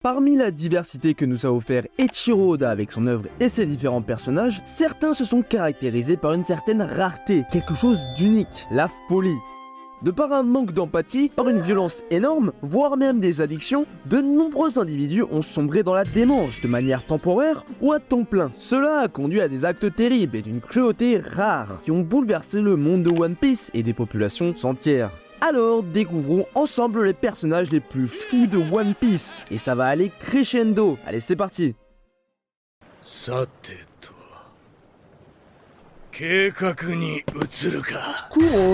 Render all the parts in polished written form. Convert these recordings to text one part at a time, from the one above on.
Parmi la diversité que nous a offert Eiichiro Oda avec son œuvre et ses différents personnages, certains se sont caractérisés par une certaine rareté, quelque chose d'unique, la folie. De par un manque d'empathie, par une violence énorme, voire même des addictions, de nombreux individus ont sombré dans la démence de manière temporaire ou à temps plein. Cela a conduit à des actes terribles et d'une cruauté rare qui ont bouleversé le monde de One Piece et des populations entières. Alors découvrons ensemble les personnages les plus fous de One Piece. Et ça va aller crescendo. Allez, c'est parti. Kuro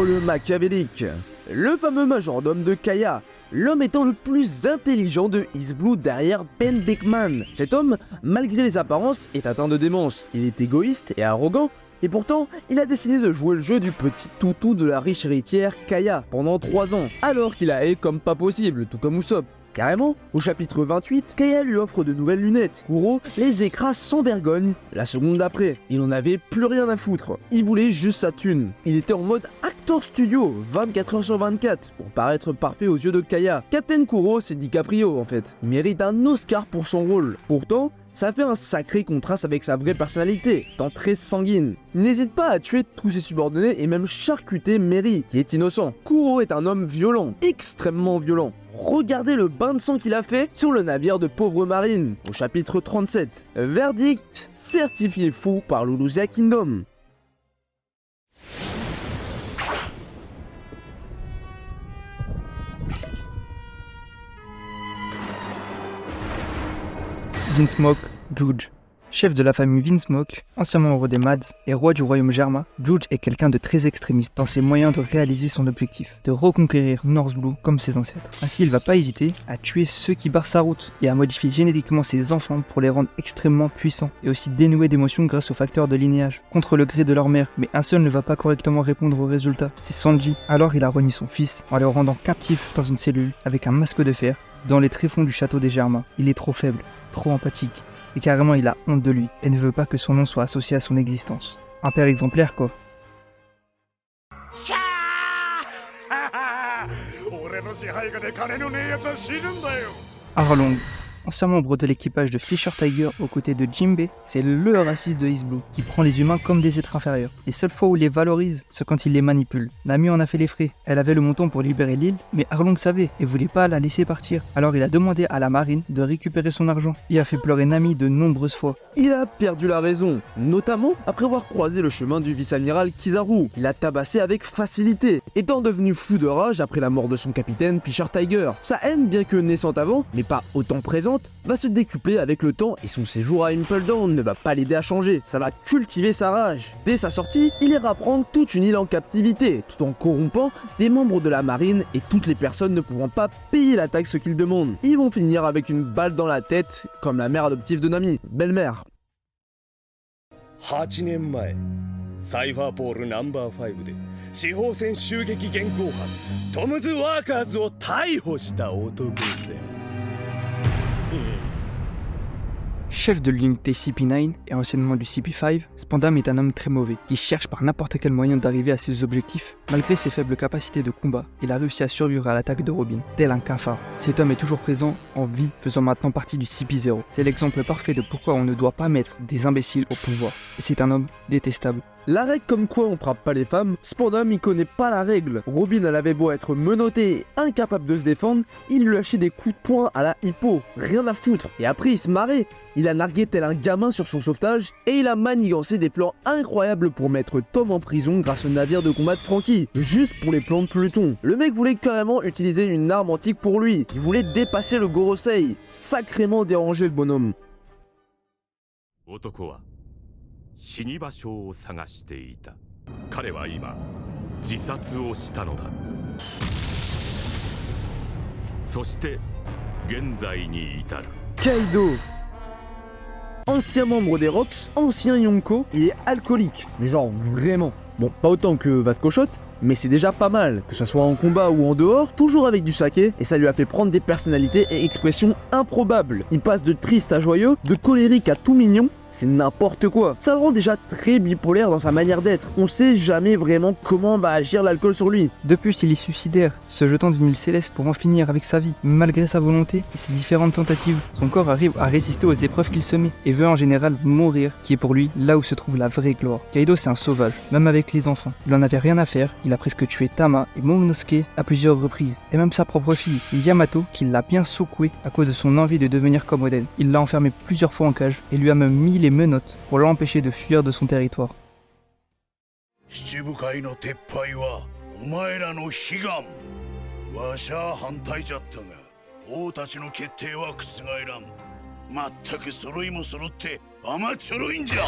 le machiavélique. Le fameux majordome de Kaya. L'homme étant le plus intelligent de East Blue derrière Ben Beckman. Cet homme, malgré les apparences, est atteint de démence. Il est égoïste et arrogant. Et pourtant, il a décidé de jouer le jeu du petit toutou de la riche héritière Kaya pendant 3 ans, alors qu'il a comme pas possible, tout comme Usopp. Carrément, au chapitre 28, Kaya lui offre de nouvelles lunettes. Kuro les écrase sans vergogne. La seconde d'après, il en avait plus rien à foutre. Il voulait juste sa thune. Il était en mode actor studio, 24h/24, pour paraître parfait aux yeux de Kaya. Captain Kuro, c'est DiCaprio en fait. Il mérite un Oscar pour son rôle. Pourtant, ça fait un sacré contraste avec sa vraie personnalité, tant très sanguine. Il n'hésite pas à tuer tous ses subordonnés et même charcuter Mary, qui est innocent. Kuro est un homme violent, extrêmement violent. Regardez le bain de sang qu'il a fait sur le navire de pauvre marine, au chapitre 37. Verdict, certifié fou par Lulusia Kingdom. Vinsmoke, Juge. Chef de la famille Vinsmoke, ancien membre des Mads et roi du royaume Germa, Juge est quelqu'un de très extrémiste dans ses moyens de réaliser son objectif, de reconquérir North Blue comme ses ancêtres. Ainsi, il va pas hésiter à tuer ceux qui barrent sa route et à modifier génétiquement ses enfants pour les rendre extrêmement puissants et aussi dénouer d'émotions grâce aux facteurs de lignage, contre le gré de leur mère, mais un seul ne va pas correctement répondre aux résultats, c'est Sanji. Alors il a renié son fils en le rendant captif dans une cellule avec un masque de fer dans les tréfonds du château des Germains. Il est trop faible, trop empathique. Et carrément il a honte de lui, et ne veut pas que son nom soit associé à son existence. Un père exemplaire quoi. Arlong, ancien membre de l'équipage de Fisher Tiger aux côtés de Jinbei, c'est le raciste de East Blue, qui prend les humains comme des êtres inférieurs. Les seules fois où il les valorise, c'est quand il les manipule. Nami en a fait les frais, elle avait le montant pour libérer l'île, mais Arlong savait, et voulait pas la laisser partir. Alors il a demandé à la marine de récupérer son argent. Il a fait pleurer Nami de nombreuses fois. Il a perdu la raison, notamment après avoir croisé le chemin du vice-amiral Kizaru. Il a tabassé avec facilité, étant devenu fou de rage après la mort de son capitaine Fisher Tiger. Sa haine, bien que naissante avant, mais pas autant présente, va se décupler avec le temps et son séjour à Impel Down ne va pas l'aider à changer, ça va cultiver sa rage. Dès sa sortie, il ira prendre toute une île en captivité, tout en corrompant des membres de la marine et toutes les personnes ne pouvant pas payer la taxe qu'ils demandent. Ils vont finir avec une balle dans la tête, comme la mère adoptive de Nami, belle-mère. 8年前サイファーポールナンバー5で司法戦襲撃現行犯トムズ・ワーカーズを逮捕した男ぜ。Chef de l'unité CP9 et anciennement du CP5, Spandam est un homme très mauvais, qui cherche par n'importe quel moyen d'arriver à ses objectifs. Malgré ses faibles capacités de combat, il a réussi à survivre à l'attaque de Robin, tel un cafard. Cet homme est toujours présent, en vie, faisant maintenant partie du CP0. C'est l'exemple parfait de pourquoi on ne doit pas mettre des imbéciles au pouvoir. Et c'est un homme détestable. La règle comme quoi on frappe pas les femmes, Spandam il connaît pas la règle. Robin elle avait beau être menottée et incapable de se défendre, il lui lâchait des coups de poing à la hippo, rien à foutre. Et après il se marrait, il a nargué tel un gamin sur son sauvetage et il a manigancé des plans incroyables pour mettre Tom en prison grâce au navire de combat de Franky, juste pour les plans de peloton. Le mec voulait carrément utiliser une arme antique pour lui, il voulait dépasser le Gorosei, sacrément déranger le bonhomme. 死に場所を探していた。彼は今自殺をしたのだ。そして現在に至る。 Kaido, ancien membre des Rocks, ancien Yonko, il est alcoolique, mais genre vraiment. Bon, pas autant que Vasco Shot, mais c'est déjà pas mal, que ce soit en combat ou en dehors, toujours avec du saké, et ça lui a fait prendre des personnalités et expressions improbables. Il passe de triste à joyeux, de colérique à tout mignon, c'est n'importe quoi. Ça le rend déjà très bipolaire dans sa manière d'être. On sait jamais vraiment comment va agir l'alcool sur lui. De plus, il est suicidaire, se jetant d'une île céleste pour en finir avec sa vie. Malgré sa volonté et ses différentes tentatives, son corps arrive à résister aux épreuves qu'il se met et veut en général mourir, qui est pour lui là où se trouve la vraie gloire. Kaido, c'est un sauvage, même avec les enfants. Il en avait rien à faire, il a presque tué Tama et Momonosuke à plusieurs reprises, et même sa propre fille, Yamato, qui l'a bien secoué à cause de son envie de devenir comme Oden. Il l'a enfermé plusieurs fois en cage et lui a même mis les menottes pour l'empêcher de fuir de son territoire. 七部会の撤廃はお前らの悲願。わしゃ反対じゃったが、王たちの決定は覆らん。まったく揃いも揃って甘ちょろいんじゃ。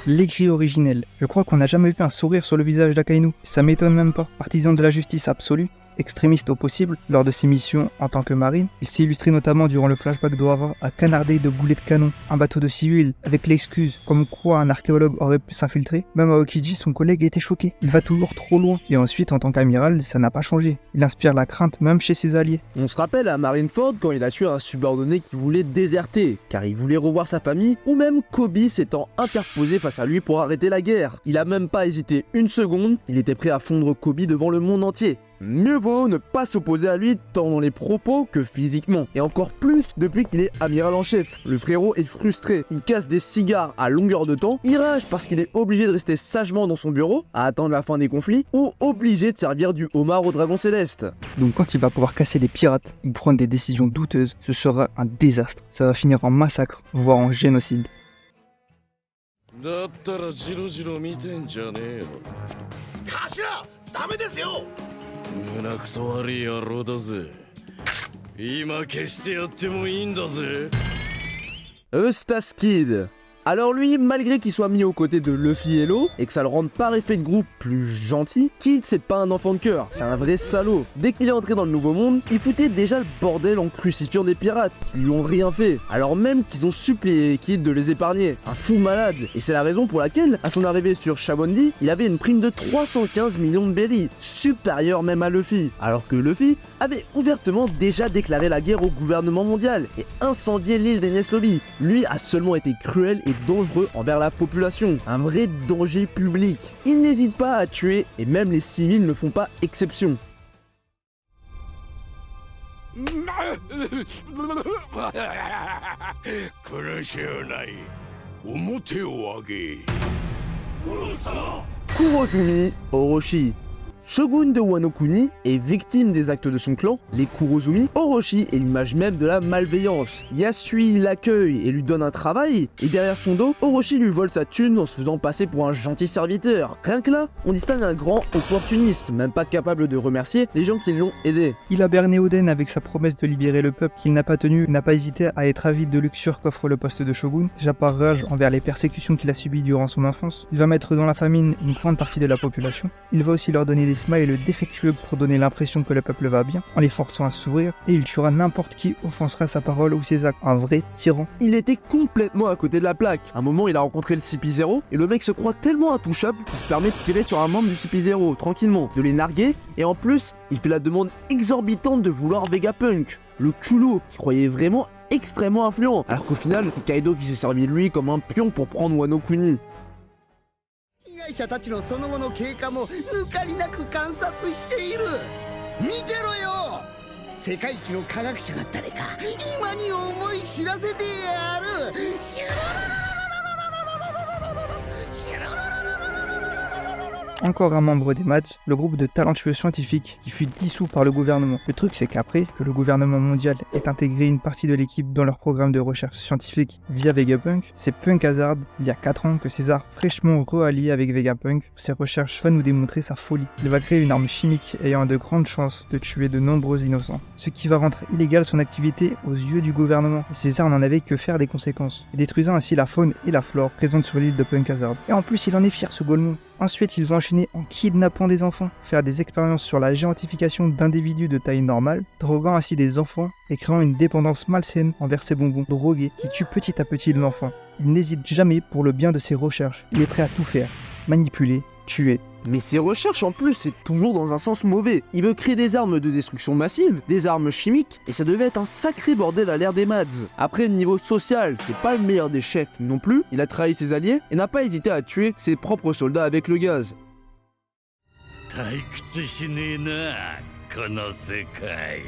L'écrit originel. Je crois qu'on n'a jamais vu un sourire sur le visage d'Akainu. Ça m'étonne même pas. Partisan de la justice absolue, extrémiste au possible, lors de ses missions en tant que marine, il s'est illustré notamment durant le flashback d'Ohara à canarder de boulets de canon un bateau de civils avec l'excuse comme quoi un archéologue aurait pu s'infiltrer. Même Aokiji, son collègue, était choqué. Il va toujours trop loin. Et ensuite, en tant qu'amiral, ça n'a pas changé. Il inspire la crainte même chez ses alliés. On se rappelle à Marineford quand il a tué un subordonné qui voulait déserter, car il voulait revoir sa famille, ou même Kobe s'étant interposé face à lui pour arrêter la guerre. Il a même pas hésité une seconde, il était prêt à fondre Kobe devant le monde entier. Mieux vaut ne pas s'opposer à lui tant dans les propos que physiquement. Et encore plus depuis qu'il est amiral en chef. Le frérot est frustré, il casse des cigares à longueur de temps, il rage parce qu'il est obligé de rester sagement dans son bureau, à attendre la fin des conflits, ou obligé de servir du homard au dragon céleste. Donc quand il va pouvoir casser des pirates ou prendre des décisions douteuses, ce sera un désastre. Ça va finir en massacre, voire en génocide. だったらジロジロ見てんじゃねえよ。頭、ダメですよ。胸くそ悪い野郎だぜ。今消してやってもいいんだぜ。 Eustace Kid. Alors lui, malgré qu'il soit mis aux côtés de Luffy et Law, et que ça le rende par effet de groupe plus gentil, Kid c'est pas un enfant de cœur, c'est un vrai salaud. Dès qu'il est entré dans le nouveau monde, il foutait déjà le bordel en crucifiant des pirates, qui lui ont rien fait, alors même qu'ils ont supplié Kid de les épargner. Un fou malade. Et c'est la raison pour laquelle, à son arrivée sur Shabondi, il avait une prime de 315 millions de berries, supérieure même à Luffy, alors que Luffy avait ouvertement déjà déclaré la guerre au gouvernement mondial et incendié l'île des Neslobi. Lui a seulement été cruel et dangereux envers la population, un vrai danger public. Il n'hésite pas à tuer et même les civils ne font pas exception. 苦しゅうない。表を上げ。 Kurozumi Orochi. Shogun de Wano Kuni est victime des actes de son clan, les Kurozumi. Orochi est l'image même de la malveillance. Yasui l'accueille et lui donne un travail, et derrière son dos, Orochi lui vole sa thune en se faisant passer pour un gentil serviteur. Rien que là, on distingue un grand opportuniste, même pas capable de remercier les gens qui l'ont aidé. Il a berné Oden avec sa promesse de libérer le peuple qu'il n'a pas tenu, n'a pas hésité à être avide de luxure qu'offre le poste de shogun, déjà par rage envers les persécutions qu'il a subies durant son enfance. Il va mettre dans la famine une grande partie de la population. Il va aussi leur donner des smiles défectueux pour donner l'impression que le peuple va bien, en les forçant à sourire, et il tuera n'importe qui offensera sa parole ou ses actes. Un vrai tyran. Il était complètement à côté de la plaque. À un moment, il a rencontré le CP0 et le mec se croit tellement intouchable qu'il se permet de tirer sur un membre du CP0 tranquillement, de les narguer, et en plus, il fait la demande exorbitante de vouloir Vegapunk. Le culot, qui croyait vraiment extrêmement influent, alors qu'au final, c'est Kaido qui s'est servi de lui comme un pion pour prendre Wano Kuni. 被害者たちのその後の経過も抜かりなく観察している。見てろよ、世界一の科学者が誰か今に思い知らせてやる。シュララララララララララララシュララララララララララ Encore un membre des Mads, le groupe de talentueux scientifiques qui fut dissous par le gouvernement. Le truc c'est qu'après que le gouvernement mondial ait intégré une partie de l'équipe dans leur programme de recherche scientifique via Vegapunk, c'est Punk Hazard, il y a 4 ans, que César, fraîchement re-allié avec Vegapunk, pour ses recherches va nous démontrer sa folie. Il va créer une arme chimique ayant de grandes chances de tuer de nombreux innocents, ce qui va rendre illégale son activité aux yeux du gouvernement. César n'en avait que faire des conséquences, détruisant ainsi la faune et la flore présentes sur l'île de Punk Hazard. Et en plus il en est fier ce Golemon. Ensuite, ils vont enchaîner en kidnappant des enfants, faire des expériences sur la géantification d'individus de taille normale, droguant ainsi des enfants et créant une dépendance malsaine envers ces bonbons drogués qui tuent petit à petit l'enfant. Il n'hésite jamais pour le bien de ses recherches, il est prêt à tout faire, manipuler, tuer, Mais ses recherches en plus, c'est toujours dans un sens mauvais. Il veut créer des armes de destruction massive, des armes chimiques, et ça devait être un sacré bordel à l'ère des Mads. Après, niveau social, c'est pas le meilleur des chefs non plus, il a trahi ses alliés et n'a pas hésité à tuer ses propres soldats avec le gaz. 退屈しねえなこの世界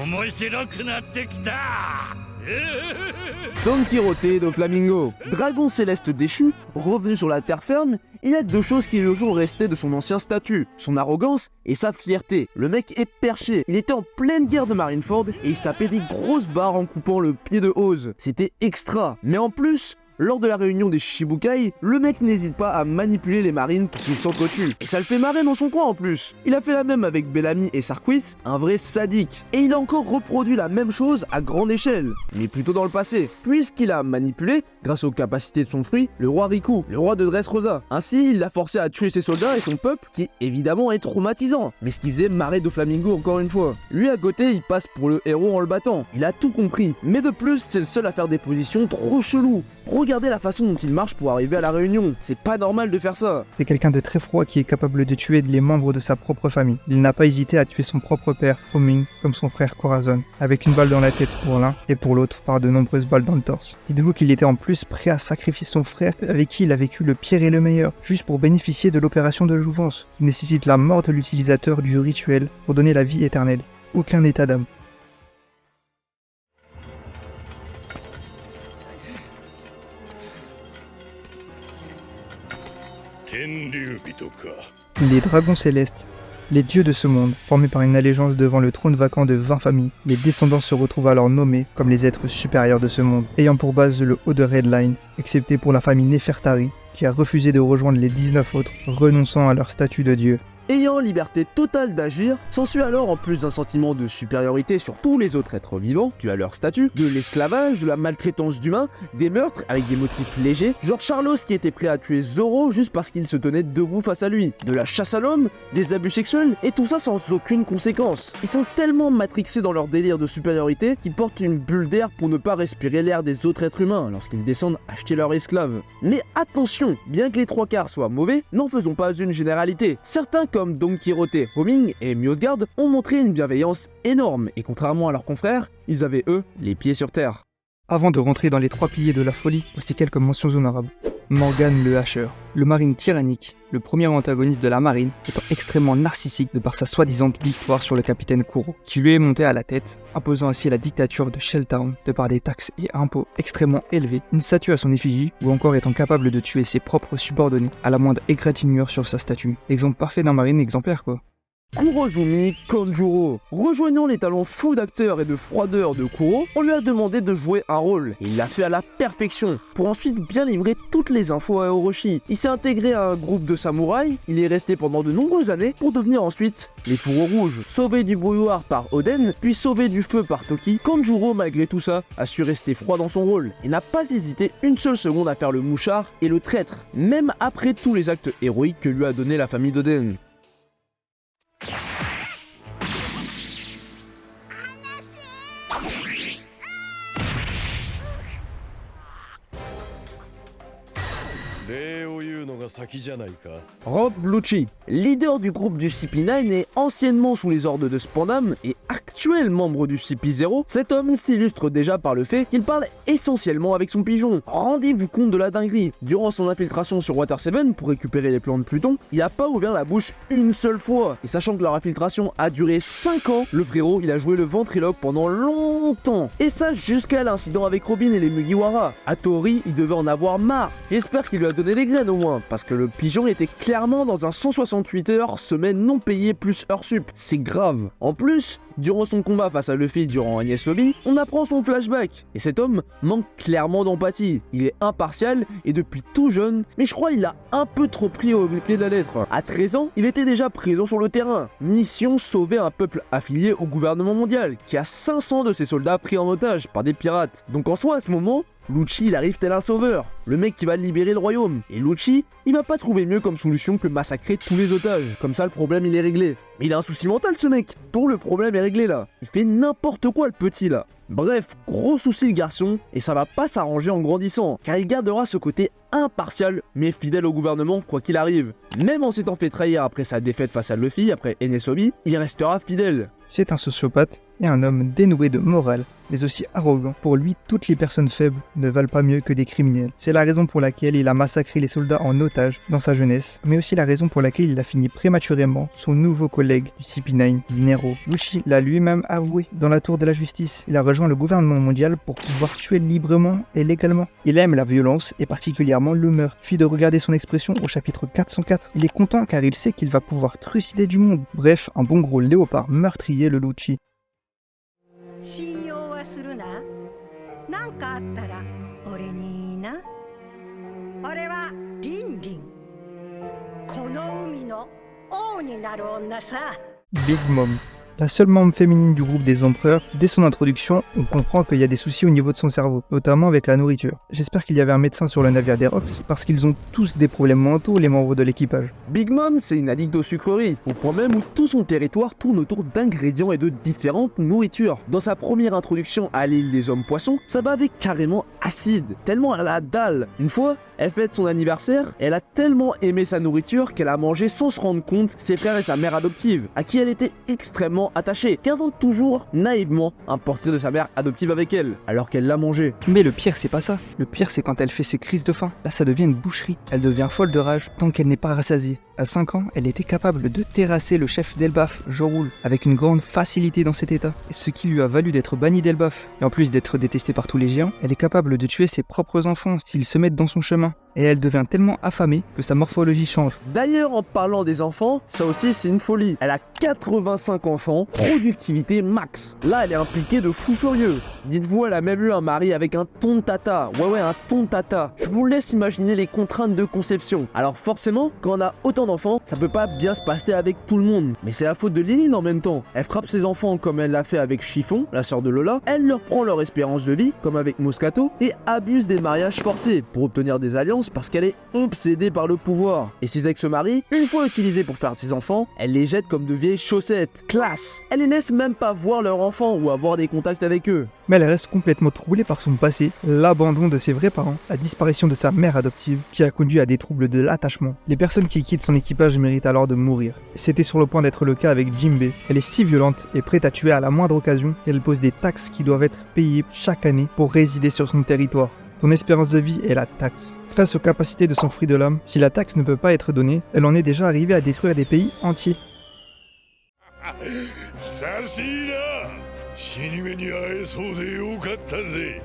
面白くなってきた Don Quijote do Flamingo, dragon céleste déchu, revenu sur la terre ferme, il y a deux choses qui lui sont restées de son ancien statut, son arrogance et sa fierté. Le mec est perché, il était en pleine guerre de Marineford et il se tapait des grosses barres en coupant le pied de Oz. C'était extra, mais en plus... Lors de la réunion des Shichibukai, le mec n'hésite pas à manipuler les marines pour qu'ils s'entretuent. Et ça le fait marrer dans son coin en plus. Il a fait la même avec Bellamy et Sarquis, un vrai sadique. Et il a encore reproduit la même chose à grande échelle, mais plutôt dans le passé, puisqu'il a manipulé, grâce aux capacités de son fruit, le roi Riku, le roi de Dressrosa. Ainsi, il l'a forcé à tuer ses soldats et son peuple, qui évidemment est traumatisant, mais ce qui faisait marrer Doflamingo encore une fois. Lui à côté, il passe pour le héros en le battant. Il a tout compris, mais de plus, c'est le seul à faire des positions trop cheloues. Regardez la façon dont il marche pour arriver à la réunion, c'est pas normal de faire ça. C'est quelqu'un de très froid qui est capable de tuer les membres de sa propre famille. Il n'a pas hésité à tuer son propre père, Homing, comme son frère Corazon, avec une balle dans la tête pour l'un et pour l'autre par de nombreuses balles dans le torse. Dites-vous qu'il était en plus prêt à sacrifier son frère avec qui il a vécu le pire et le meilleur, juste pour bénéficier de l'opération de jouvence, qui nécessite la mort de l'utilisateur du rituel pour donner la vie éternelle. Aucun état d'âme. Les dragons célestes, les dieux de ce monde, formés par une allégeance devant le trône vacant de 20 familles, les descendants se retrouvent alors nommés comme les êtres supérieurs de ce monde, ayant pour base le haut de Red Line, excepté pour la famille Nefertari, qui a refusé de rejoindre les 19 autres, renonçant à leur statut de dieu. Ayant liberté totale d'agir, s'ensuit alors en plus d'un sentiment de supériorité sur tous les autres êtres vivants, dû à leur statut, de l'esclavage, de la maltraitance d'humains, des meurtres avec des motifs légers, genre Charlos qui était prêt à tuer Zoro juste parce qu'il se tenait debout face à lui, de la chasse à l'homme, des abus sexuels, et tout ça sans aucune conséquence. Ils sont tellement matrixés dans leur délire de supériorité qu'ils portent une bulle d'air pour ne pas respirer l'air des autres êtres humains lorsqu'ils descendent acheter leurs esclaves. Mais attention, bien que les trois quarts soient mauvais, n'en faisons pas une généralité. Certains comme Don Quijote, Homing et Mjosgard ont montré une bienveillance énorme et contrairement à leurs confrères, ils avaient eux les pieds sur terre. Avant de rentrer dans les 3 piliers de la folie, voici quelques mentions honorables. Morgan le Hacheur, le marine tyrannique, le premier antagoniste de la marine, étant extrêmement narcissique de par sa soi-disant victoire sur le capitaine Kuro, qui lui est monté à la tête, imposant ainsi la dictature de Shelltown de par des taxes et impôts extrêmement élevés, une statue à son effigie, ou encore étant capable de tuer ses propres subordonnés à la moindre égratignure sur sa statue. L'exemple parfait d'un marine exemplaire quoi. Kurozumi Kanjuro. Rejoignant les talents fous d'acteur et de froideur de Kuro, on lui a demandé de jouer un rôle, et il l'a fait à la perfection, pour ensuite bien livrer toutes les infos à Orochi. Il s'est intégré à un groupe de samouraïs, il est resté pendant de nombreuses années, pour devenir ensuite les Fourreaux Rouges. Sauvé du brouillard par Oden, puis sauvé du feu par Toki, Kanjuro malgré tout ça, a su rester froid dans son rôle, et n'a pas hésité une seule seconde à faire le mouchard et le traître, même après tous les actes héroïques que lui a donné la famille d'Oden. Rob Lucci, leader du groupe du CP9 et anciennement sous les ordres de Spandam et actuel membre du CP0, cet homme s'illustre déjà par le fait qu'il parle essentiellement avec son pigeon. Rendez-vous compte de la dinguerie. Durant son infiltration sur Water 7 pour récupérer les plans de Pluton, il a pas ouvert la bouche une seule fois. Et sachant que leur infiltration a duré 5 ans, le frérot il a joué le ventriloque pendant longtemps. Et ça jusqu'à l'incident avec Robin et les Mugiwara. A théorie, il devait en avoir marre. J'espère qu'il lui a donné les graines au moins, parce que le pigeon était clairement dans un 168 heures semaine non payée plus heures sup. C'est grave. En plus, durant son combat face à Luffy durant Agnès Lobby, on apprend son flashback. Et cet homme manque clairement d'empathie. Il est impartial et depuis tout jeune, mais je crois il a un peu trop pris au pied de la lettre. À 13 ans, il était déjà présent sur le terrain. Mission sauver un peuple affilié au gouvernement mondial, qui a 500 de ses soldats pris en otage par des pirates. Donc en soi, à ce moment, Lucci il arrive tel un sauveur, le mec qui va libérer le royaume. Et Lucci, il va pas trouver mieux comme solution que massacrer tous les otages. Comme ça le problème il est réglé. Mais il a un souci mental ce mec, dont le problème est réglé là. Il fait n'importe quoi le petit là. Bref, gros souci le garçon, et ça va pas s'arranger en grandissant, car il gardera ce côté impartial mais fidèle au gouvernement quoi qu'il arrive. Même en s'étant fait trahir après sa défaite face à Luffy, après Enies Lobby, il restera fidèle. C'est un sociopathe et un homme dénué de morale, mais aussi arrogant. Pour lui, toutes les personnes faibles ne valent pas mieux que des criminels. C'est la raison pour laquelle il a massacré les soldats en otage dans sa jeunesse, mais aussi la raison pour laquelle il a fini prématurément son nouveau collègue du CP9, Nero. Lucci l'a lui-même avoué dans la tour de la justice. Il a rejoint le gouvernement mondial pour pouvoir tuer librement et légalement. Il aime la violence et particulièrement le meurtre. Suffit de regarder son expression au chapitre 404. Il est content car il sait qu'il va pouvoir trucider du monde. Bref, un bon gros léopard meurtrier le Lucci. 信用はするな。なんかあったら俺に言いな。俺はリンリン。この海の王になる女さ。 Big Mom. La seule membre féminine du groupe des empereurs, dès son introduction, on comprend qu'il y a des soucis au niveau de son cerveau, notamment avec la nourriture. J'espère qu'il y avait un médecin sur le navire des Rocks, parce qu'ils ont tous des problèmes mentaux, les membres de l'équipage. Big Mom, c'est une addict aux sucreries, au point même où tout son territoire tourne autour d'ingrédients et de différentes nourritures. Dans sa première introduction à l'île des hommes poissons, ça bavait carrément acide, tellement elle a la dalle. Une fois, elle fête son anniversaire, et elle a tellement aimé sa nourriture qu'elle a mangé sans se rendre compte ses frères et sa mère adoptive, à qui elle était extrêmement attachée, gardant toujours naïvement un portrait de sa mère adoptive avec elle, alors qu'elle l'a mangé. Mais le pire, c'est pas ça. Le pire, c'est quand elle fait ses crises de faim. Là, ça devient une boucherie. Elle devient folle de rage tant qu'elle n'est pas rassasiée. À 5 ans, elle était capable de terrasser le chef d'Elbaf, Jorul, avec une grande facilité dans cet état, ce qui lui a valu d'être bannie d'Elbaf. Et en plus d'être détestée par tous les géants, elle est capable de tuer ses propres enfants s'ils se mettent dans son chemin. Et elle devient tellement affamée que sa morphologie change. D'ailleurs, en parlant des enfants, ça aussi c'est une folie. Elle a 85 enfants, productivité max. Là, elle est impliquée de fou furieux. Dites-vous, elle a même eu un mari avec un tontata. Ouais, un tontata. Je vous laisse imaginer les contraintes de conception. Alors forcément, quand on a autant d'enfants, ça peut pas bien se passer avec tout le monde. Mais c'est la faute de Liline en même temps. Elle frappe ses enfants comme elle l'a fait avec Chiffon, la sœur de Lola. Elle leur prend leur espérance de vie, comme avec Moscato, et abuse des mariages forcés pour obtenir des alliances parce qu'elle est obsédée par le pouvoir. Et ses ex-maris, une fois utilisés pour faire ses enfants, elle les jette comme de vieilles chaussettes. Classe. Elle les laisse même pas voir leurs enfants ou avoir des contacts avec eux. Mais elle reste complètement troublée par son passé, l'abandon de ses vrais parents, la disparition de sa mère adoptive, qui a conduit à des troubles de l'attachement. Les personnes qui quittent son équipage méritent alors de mourir. C'était sur le point d'être le cas avec Jinbei. Elle est si violente et prête à tuer à la moindre occasion qu'elle pose des taxes qui doivent être payées chaque année pour résider sur son territoire. Son espérance de vie est la taxe. Face aux capacités de son fruit de l'âme, si la taxe ne peut pas être donnée, elle en est déjà arrivée à détruire des pays entiers. 久しいな。死に目に会えそうでよかったぜ。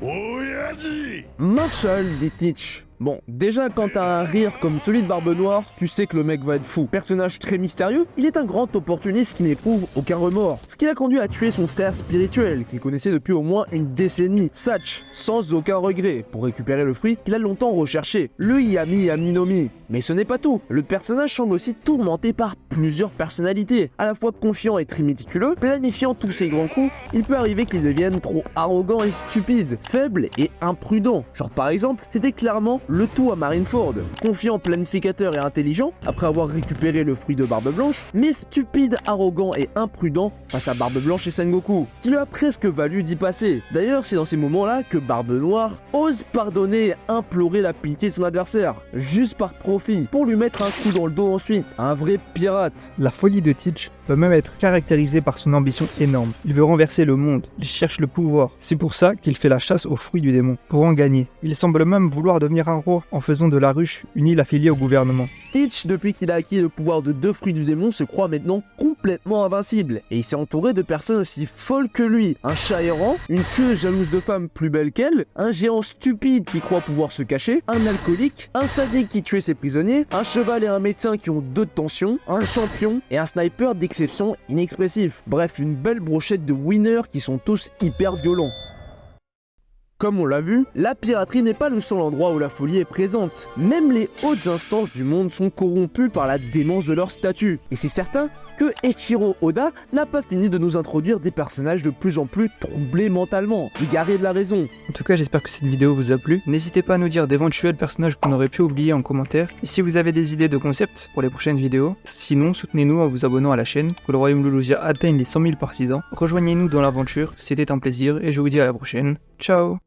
親父。 Marshall dit Teach. Bon, déjà quand t'as un rire comme celui de Barbe Noire, tu sais que le mec va être fou. Personnage très mystérieux, il est un grand opportuniste qui n'éprouve aucun remords. Ce qui l'a conduit à tuer son frère spirituel, qu'il connaissait depuis au moins une décennie, Satch, sans aucun regret, pour récupérer le fruit qu'il a longtemps recherché, le Yami Aminomi. Mais ce n'est pas tout, le personnage semble aussi tourmenté par plusieurs personnalités. À la fois confiant et très méticuleux, planifiant tous ses grands coups, il peut arriver qu'il devienne trop arrogant et stupide, faible et imprudent. Genre par exemple, c'était clairement le tout à Marineford, confiant, planificateur et intelligent, après avoir récupéré le fruit de Barbe Blanche, mais stupide, arrogant et imprudent face à Barbe Blanche et Sengoku, qui lui a presque valu d'y passer. D'ailleurs, c'est dans ces moments-là que Barbe Noire ose pardonner et implorer la pitié de son adversaire, juste par profit, pour lui mettre un coup dans le dos ensuite, un vrai pirate. La folie de Teach peut même être caractérisée par son ambition énorme. Il veut renverser le monde, il cherche le pouvoir. C'est pour ça qu'il fait la chasse aux fruits du démon, pour en gagner. Il semble même vouloir devenir un roi en faisant de la ruche une île affiliée au gouvernement. Teach, depuis qu'il a acquis le pouvoir de 2 fruits du démon, se croit maintenant complètement invincible. Et il s'est entouré de personnes aussi folles que lui. Un chat errant, une tueuse jalouse de femmes plus belle qu'elle, un géant stupide qui croit pouvoir se cacher, un alcoolique, un sadique qui tuait ses prisonniers, un cheval et un médecin qui ont 2 de tension, un champion et un sniper d'exception inexpressif. Bref, une belle brochette de winners qui sont tous hyper violents. Comme on l'a vu, la piraterie n'est pas le seul endroit où la folie est présente. Même les hautes instances du monde sont corrompues par la démence de leur statut. Et c'est certain que Eiichiro Oda n'a pas fini de nous introduire des personnages de plus en plus troublés mentalement, égarés de la raison. En tout cas, j'espère que cette vidéo vous a plu. N'hésitez pas à nous dire d'éventuels personnages qu'on aurait pu oublier en commentaire. Et si vous avez des idées de concepts pour les prochaines vidéos, sinon soutenez-nous en vous abonnant à la chaîne, que le royaume Lulusia atteigne les 100 000 partisans. Rejoignez-nous dans l'aventure, c'était un plaisir et je vous dis à la prochaine. Ciao!